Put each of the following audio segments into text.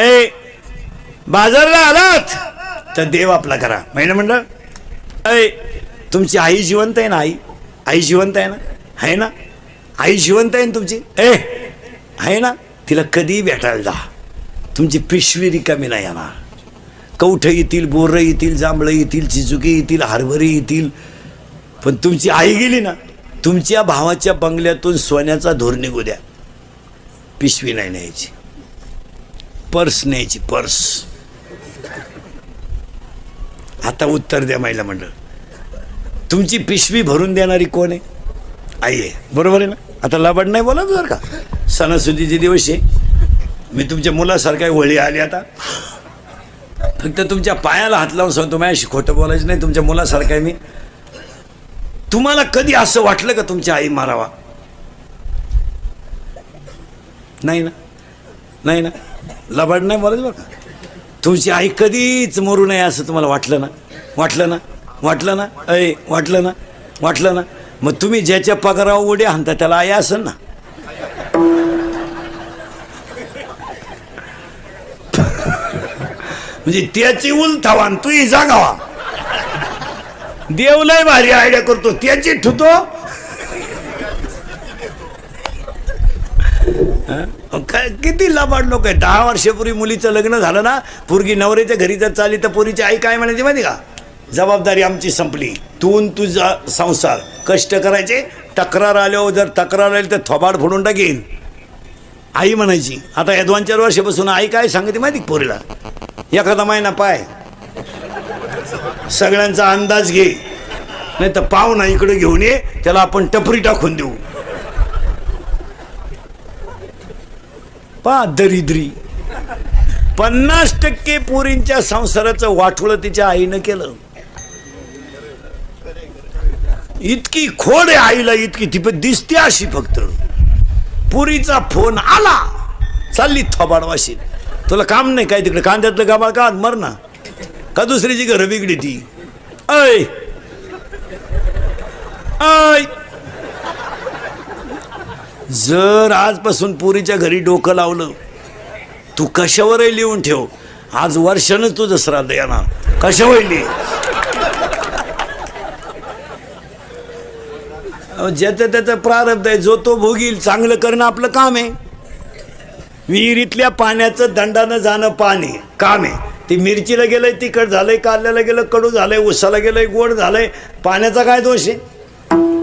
ए बाजारला आलात तर देव आपला करा. महिला मंडळ ऐ तुमची आई जिवंत आहे ना? आई जिवंत आहे ना? आहे ना? आई जिवंत आहे ना तुमची? आहे ना? तिला कधी भेटायला जा. तुमची पिशवी रिकामी नाही येणार. कवठं येतील, बोरं येतील, जांभळं येतील, चिचुकी येतील, हरभरी येतील, पण तुमची आई गेली ना, तुमच्या भावाच्या बंगल्यातून सोन्याचा धूर निघू द्या, पिशवी नाही न्यायची, पर्स न्यायची, पर्स. आता उत्तर द्या महिला मंडळ, तुमची पिशवी भरून देणारी कोण आहे? आई आहे, बरोबर आहे ना? आता लबाड नाही बोला बरं का. सणासुदीचे दिवस आहे, मी तुमच्या मुलासारखा वळी आली. आता फक्त तुमच्या पायाला हात लावून सांगतो, माझ्याशी खोटं बोलायचं नाही. तुमच्या मुलासारखा आहे मी. तुम्हाला कधी असं वाटलं का तुमची आई मारावा? नाही ना? नाही ना? लबाड नाही बोलायचं बरं का. तुमची आई कधीच मरू नये असं तुम्हाला वाटलं ना? वाटलं ना? वाटलं ना? वाटलं ना? वाटलं ना? मग तुम्ही ज्याच्या पगारावर उड्या हाणता त्याला आई असेल ना? म्हणजे त्याची उलथावान तू ही जागावा. देव लय भारी आयडिया करतो, त्याची ठुतो. किती लबाड लोक आहे. 10 वर्षापूर्वी मुलीचं लग्न झालं ना, पोरगी नवऱ्याच्या घरी जर चालली तर पोरीची आई काय म्हणायची माहिती का? जबाबदारी आमची संपली, तू तुझा संसार, कष्ट करायचे, तक्रार आल्यावर जर तक्रार आली तर थोबाड फोडून टाकीन, आई म्हणायची. आता या 2-4 वर्षापासून आई काय सांगते माहिती पोरीला? एखादा महिना पाय, सगळ्यांचा अंदाज घे, नाही तर पाहुणा इकडे घेऊन ये, त्याला आपण टपरी टाकून देऊ. पा दरिद्री 50% पोरींच्या संसाराचं वाटोळं तिच्या आईनं केलं. इतकी खोड आहे आईला, इतकी ती पण दिसते अशी. फक्त पुरीचा फोन आला, चालली थोबाडवाशी. तुला काम नाही काय तिकडे? कांद्यातलं गाबाळ का मर ना, का दुसरीची घरं बिगडी ती? ऐ ऐ जर आजपासून पुरीच्या घरी डोकं लावलं, तू कशावरही लिहून ठेव, आज वर्षानं तुझं श्राद्ध येणार. कशावर लिहि, ज्याचं त्याचं प्रारब्ध आहे, जो तो भोगील. चांगलं करणं आपलं काम आहे. विहिरीतल्या पाण्याचं दंडानं जाणं पाणी काम आहे. ती मिरचीला गेलंय तिखट झालंय, कारल्याला गेलं कडू झालंय, उसाला गेलंय गोड झालंय, पाण्याचा काय दोष आहे?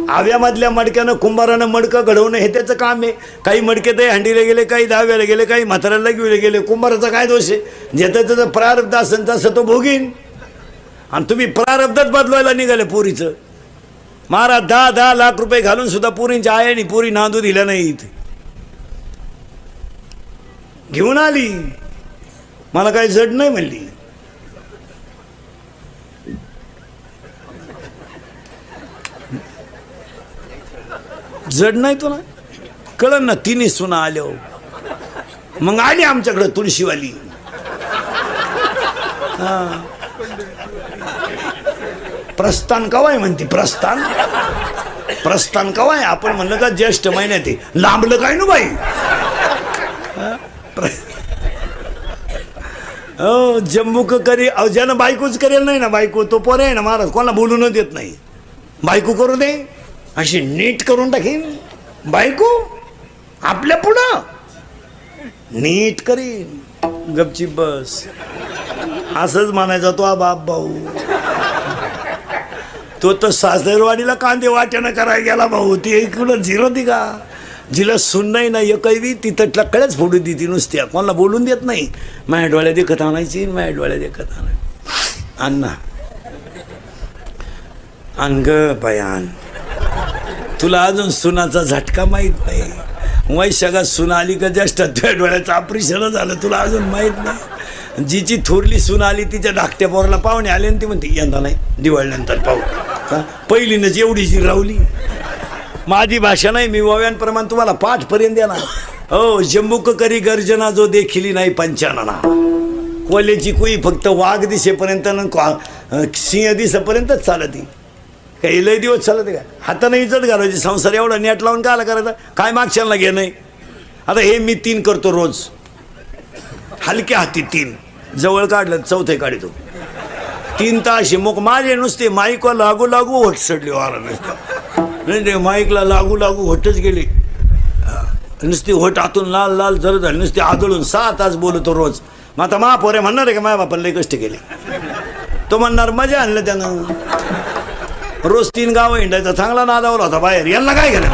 आव्यामधल्या मडक्यानं कुंभारानं मडकं घडवणं हे त्याचं काम आहे. काही मडके ते हंडीला गेले, काही दहाव्याला गेले, काही म्हाताऱ्याला घेऊन गेले. कुंभाराचा काय दोष आहे? ज्याचं त्याचं प्रारब्ध असेल तसं तो भोगीन. आणि तुम्ही प्रारब्धच बदलवायला निघाले पोरीचं. महाराज 10-10 लाख रुपये घालून सुद्धा पोरींच्या आयानी पोरी नांदू दिल्या नाही. इथे घेऊन आली, मला काही जड नाही म्हणली. जड नाही तुला कळलं ना? तिने सुना आल्या, मग आली आमच्याकडं तुळशीवाली. हा, प्रस्थान कवाय म्हणते? प्रस्थान प्रस्थान कवाय? आपण म्हणलं का ज्येष्ठ महिन्यात लांबलं काय ना बाई? हो, जम्बूक करी. ज्यानं बायकोच करेल नाही ना, बायको तो पोर आहे ना महाराज, कोणाला बोलून देत नाही. बायको करू दे, अशी नीट करून टाकीन बायको, आपल्या पुढं नीट करीन. गपचीप बस, असंच म्हणायचा तो बाप भाऊ. तो तर सासरवाडीला कांदे वाट्यानं करायला गेला भाऊ. ती इकडं झिरो ती का? जिला सुन नाही ना एकही, तिथं टक्कळच फोडू दी ती नुसत्या, कोणाला बोलून देत नाही. माझ्या डोळ्यात देखत आणायची, माझ्या डोळ्यात देखत आणायची. अण्णा आण ग बयान, तुला अजून सुनाचा झटका माहीत नाही. वैशाखात सुन आली का ज्येष्ठ तुझ्या डोळ्याचं ऑपरेशन झालं, तुला अजून माहीत नाही. जिची थोरली सून आली तिच्या धाकट्या पोराला पाहुणे आले आणि ती म्हणते यंदा नाही, दिवाळीनंतर पाहू. का पहिलीनंच एवढीशी रावली. माझी भाषा नाही, मी ओव्यांप्रमाणे तुम्हाला पाठपर्यंत देणार. हो, जम्बूक करी गर्जना जो देखिली नाही पंचानना. कोल्याची कुई फक्त वाघ दिसेपर्यंत सिंह दिसेपर्यंतच चालती. काही लय दिवस चालत का? हाताने इज्जत घालायची. संसार एवढा नेट लावून कायला करायचा? काय मागशाला घे नाही. आता हे मी 3 करतो रोज. हलक्या हाती 3 जवळ काढलं चौथे काढतो 3 तास मग माझे नुसते माईकला लागू लागू होट सडले वारा नुसतं नाही माईकला लागू लागू होटच गेले नुसती होट आतून लाल लाल जर झाली नुसती आदळून 6 तास बोलतो रोज. मग आता महापोरे म्हणणार आहे का माझ्या बापाला लई कष्ट केले. तो म्हणणार मजा आणलं त्यानं रोज 3 गावं हिंडायचा चांगला नादावला होता बाहेर यांना काय केलं.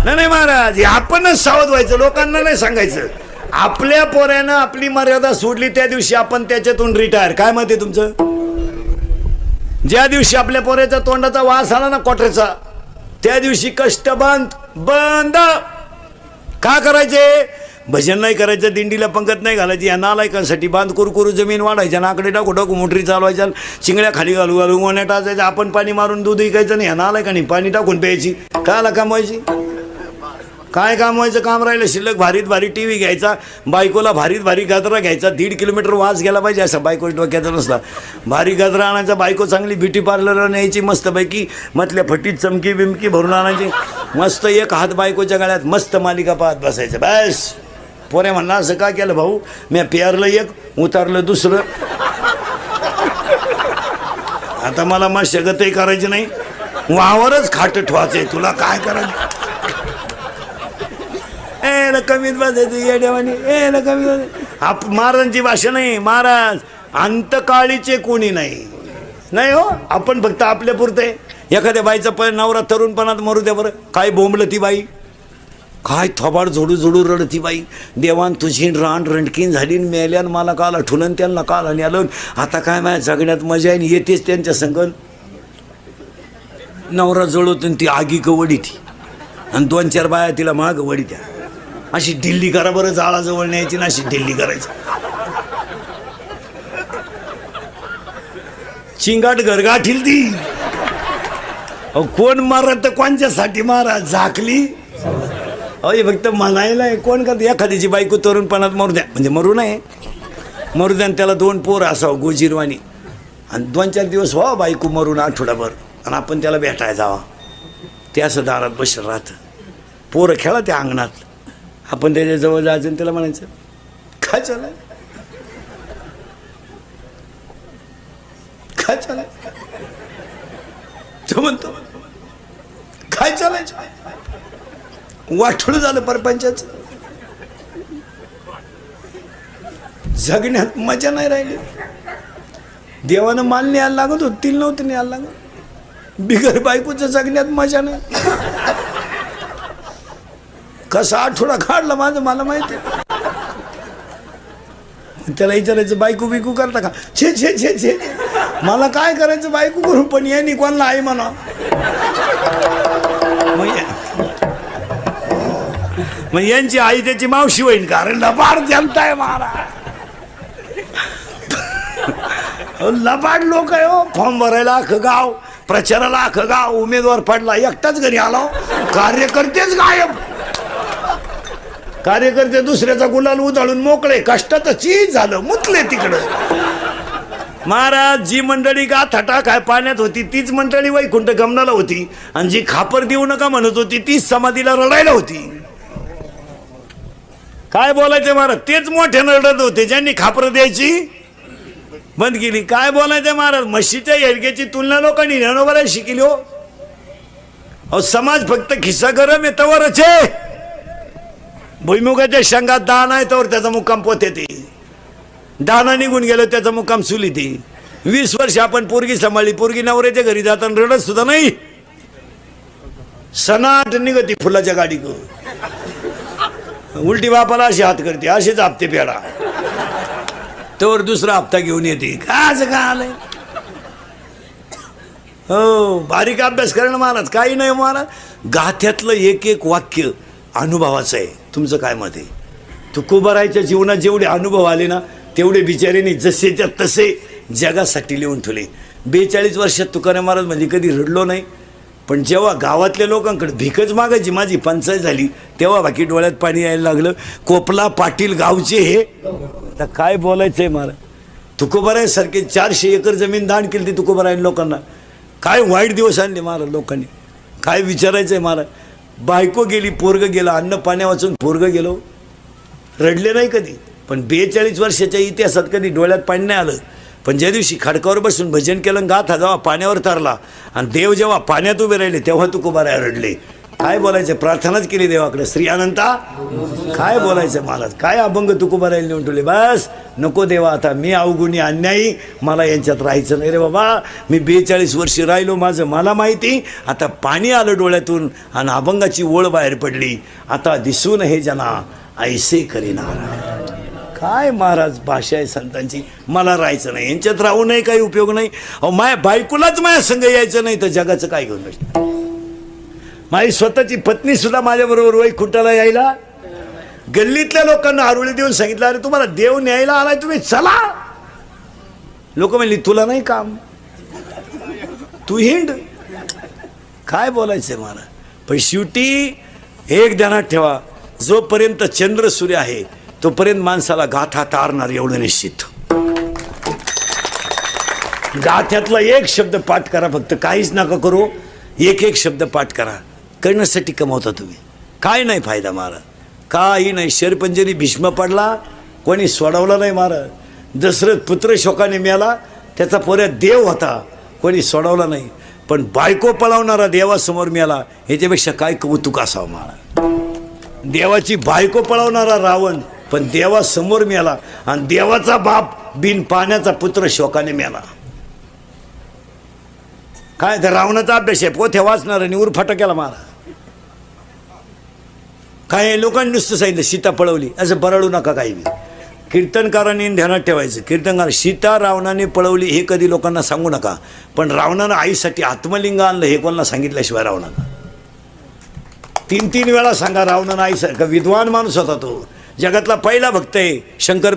नाही महाराज आपणच सावध व्हायचं लोकांना नाही सांगायचं. आपल्या पोऱ्यानं आपली मर्यादा सोडली त्या दिवशी आपण त्याच्यातून रिटायर. काय मत आहे तुमचं. ज्या दिवशी आपल्या पोऱ्याच्या तोंडाचा वास आला ना कोठऱ्याचा त्या दिवशी कष्ट बंद. का करायचे. भजन नाही करायचं दिंडीला पंगत नाही घालायची या नालायकांसाठी बांध करू जमीन वाढायच्या नाकडे टाकू मोटरी चालवायच्या चिंगड्या खाली घालू गोण्या टाचायचं आपण पाणी मारून दूध विकायचं नाही या नालायकांनी पाणी टाकून प्यायची. काला कमवायची काय कामवायचं काम राहिलं शिल्लक. भारीत भारी टीव्ही घ्यायचा बायकोला भारीत भारी गाजरा घ्यायचा 1.5 किलोमीटर वास गेला पाहिजे असा बायको डोक्याचा नसला. भारी गाजरा आणायचा बायको चांगली ब्युटी पार्लरला न्यायची मस्तपैकी मधल्या फटीत चमकी बिमकी भरून आणायची मस्त एक हात बायकोच्या गळ्यात मस्त मालिका पाहत बसायचं. बस पोरे म्हणणार असं का केलं भाऊ मी पेरलं एक उतारलं दुसरं आता मला मशागतही करायची नाही वावरच खाट ठेवायचंय तुला काय करायचं. कमीत बसायचं येड्यावानी कमी महाराजांची भाषा नाही. महाराज अंतकाळीचे कोणी नाही हो. आपण फक्त आपल्या पुरते एखाद्या बाईचा नवरा तरुणपणात मरू द्या बरं काय बोंबलं ती बाई काय थोबाड जोडू रडती बाई. देवान तुझी रान रणकीन झाली मेल्यान मला काल आठवलं त्यांना काल आणि आलं आता काय माझ्या जगण्यात मजा आहे येतेच त्यांच्या संगत. नवरा जळवतो ती आगी वडी ती आणि 2-4 बाया तिला माग वडी द्या अशी ढिल्ली करा बरं. जाळाजवळ न्यायची ना अशी ढिल्ली करायची. चिंगाट गरगाठील ती कोण मारत तर कोणच्यासाठी मारा झाकली अय फक्त म्हणायला कोण करत. एखाद्याची बायको तरुणपणात मरू द्या म्हणजे मरू नये मरू द्या त्याला 2 पोरं असावं गोजीरवाणी आणि 2-4 दिवस व्हा बायको मरून आठवडाभर आणि आपण त्याला भेटायला जावा. ते असं दारात बसलं राहतं. पोरं खेळा त्या अंगणात आपण त्याच्याजवळ जायचं आणि त्याला म्हणायचं काय चालय काय चालय. तो म्हणतो काय चालायचं वाटोळं झालं परपंचाचं. जगण्यात मजा नाही राहिली. देवानं माल न्यायला लागत होत तिला नव्हतं न्यायला लागत. बिगर बायकोचं जगण्यात मजा नाही. कसा आठवडा काढला माझं मला माहिती. त्याला विचारायचं बायको बिकू करता का छे छे छे छे मला काय करायचं बायको करू पण यांनी कोणाला आई म्हणा. मग यांची आई त्याची मावशी होईल कारण लबाड जनता आहे महाराज. लबाड लोक आहे हो. फॉर्म भरायला अख्खं गाव प्रचाराला अख्खं गाव उमेदवार पडला एकटाच घरी आला कार्यकर्तेच गायब. कार्यकर्ते दुसऱ्याचा गुलाल उधळून मोकळे कष्टाचं चीज झालं मुतले तिकडं. महाराज जी मंडळी गाथाटा काय पाण्यात होती तीच मंडळी वैकुंठ गमनाला होती आणि जी खापर देऊ नका म्हणत होती तीच समाधीला रडायला होती. काय बोलायचं महाराज तेच मोठ्यानं रडत होते ज्यांनी खापर द्यायची बंद केली. काय बोलायचं महाराज म्हशीच्या हेडग्याची तुलना लोकांनी ज्ञानोबाला शिकली हो. अहो समाज फक्त खिस्सा गरम आहे तवरच आहे. भुईमुगाच्या शेंगात दान आहे तर त्याचा मुक्काम पोते ती दाना निघून गेलो त्याचा मुक्काम चुली ती. 20 वर्ष आपण पोरगी सांभाळली पोरगी नवऱ्याच्या घरी जाताना रडत सुद्धा नाही. सनाट निघती फुलाच्या गाडी उलटी बापाला अशी हात करते असेच हप्ते पेडा तर दुसरा हप्ता घेऊन येते. काय का आलंय हो बारीक अभ्यास करणं महाराज काही नाही महाराज. गाथ्यातलं एक वाक्य अनुभवाचं आहे. तुमचं काय मत आहे. तुकोबारायच्या जीवनात जेवढे अनुभव आले ना तेवढे बिचाऱ्यांनी जसेच्या तसे जगासाठी लिहून ठेवले. 42 वर्षात तुकाराम महाराज म्हणजे कधी रडलो नाही पण जेव्हा गावातल्या लोकांकडे भिकच मागायची माझी पंचायत झाली तेव्हा बाकी डोळ्यात पाणी यायला लागलं. कोपला पाटील गावचे हे आता काय बोलायचंय महाराज. तुकोबारायसारखे 400 एकर जमीन दान केली ती तुकोबाराय लोकांना. काय वाईट दिवस आणले महाराज लोकांनी. काय विचारायचंय महाराज. बायको गेली पोरग गेला अन्न पाण्या वाचून पोरग गेलो रडले नाही कधी, पण 42 वर्षाच्या इतिहासात कधी डोळ्यात पाणी नाही आलं. पण ज्या दिवशी खडकावर बसून भजन केलं, गाथा जेव्हा पाण्यावर तरला आणि देव जेव्हा पाण्यात उभे राहिले तेव्हा तुकोबाराया रडले. काय बोलायचं, प्रार्थनाच केली देवाकडे, श्री अनंता. काय बोलायचं महाराज, काय अभंग तुकोबारायला नेऊन ठेवले. बस नको देवा, आता मी अवगुणी अन्यायी, मला यांच्यात राहायचं नाही रे बाबा. मी 42 वर्ष राहिलो, माझं मला माहिती. आता पाणी आलं डोळ्यातून आणि अभंगाची ओळ बाहेर पडली. आता दिसून हे जना ऐसे करीना. काय महाराज भाषा आहे संतांची. मला राहायचं नाही, यांच्यात राहू नये, काही उपयोग नाही. अहो माया बायकोलाच माझ्या संग यायचं नाही तर जगाचं काय घेऊन बसलं. माझी स्वतःची पत्नी सुद्धा माझ्याबरोबर वैकुंठाला यायला, गल्लीतल्या लोकांना आरुळी देऊन सांगितलं, अरे तुम्हाला देव न्यायला आलाय, तुम्ही चला. लोक म्हणली तुला नाही काम, तू हिंड. काय बोलायचंय मला. पण शेवटी एक ध्यानात ठेवा, जोपर्यंत चंद्र सूर्य आहे तोपर्यंत माणसाला गाथा तारणार एवढं निश्चित. गाथ्यातला एक शब्द पाठ करा फक्त, काहीच नका करू. एक शब्द पाठ करा, करण्यासाठी कमावता तुम्ही. काय नाही फायदा महाराज, काही नाही. शेरपंजरी भीष्म पडला, कोणी सोडवला नाही महाराज. दशरथ पुत्र शोकाने मेला, त्याचा पोऱ्या देव होता, कोणी सोडवला नाही. पण बायको पळवणारा देवासमोर मेला, ह्याच्यापेक्षा काय कौतुक असावं महाराज. देवाची बायको पळवणारा रावण पण देवासमोर मेला, आणि देवाचा बाप बिन पाण्याचा पुत्र शोकाने मेला. काय तर रावणाचा अभ्यास आहे, पोथ्या वाचणार आणि उरफाटा केला महाराज. काय लोकांनी नुसतं सांगितलं सीता पळवली, असं बरळू नका काही. कीर्तनकारांनी ध्यानात ठेवायचं, कीर्तनकार सीता रावणाने पळवली हे कधी लोकांना सांगू नका. पण रावणानं आईसाठी आत्मलिंग आणलं हे कोणाला सांगितल्याशिवाय रावणानं 3 वेळा सांगा. रावणानं आईसारखा विद्वान माणूस होता तो, जगातला पहिला भक्त आहे. शंकर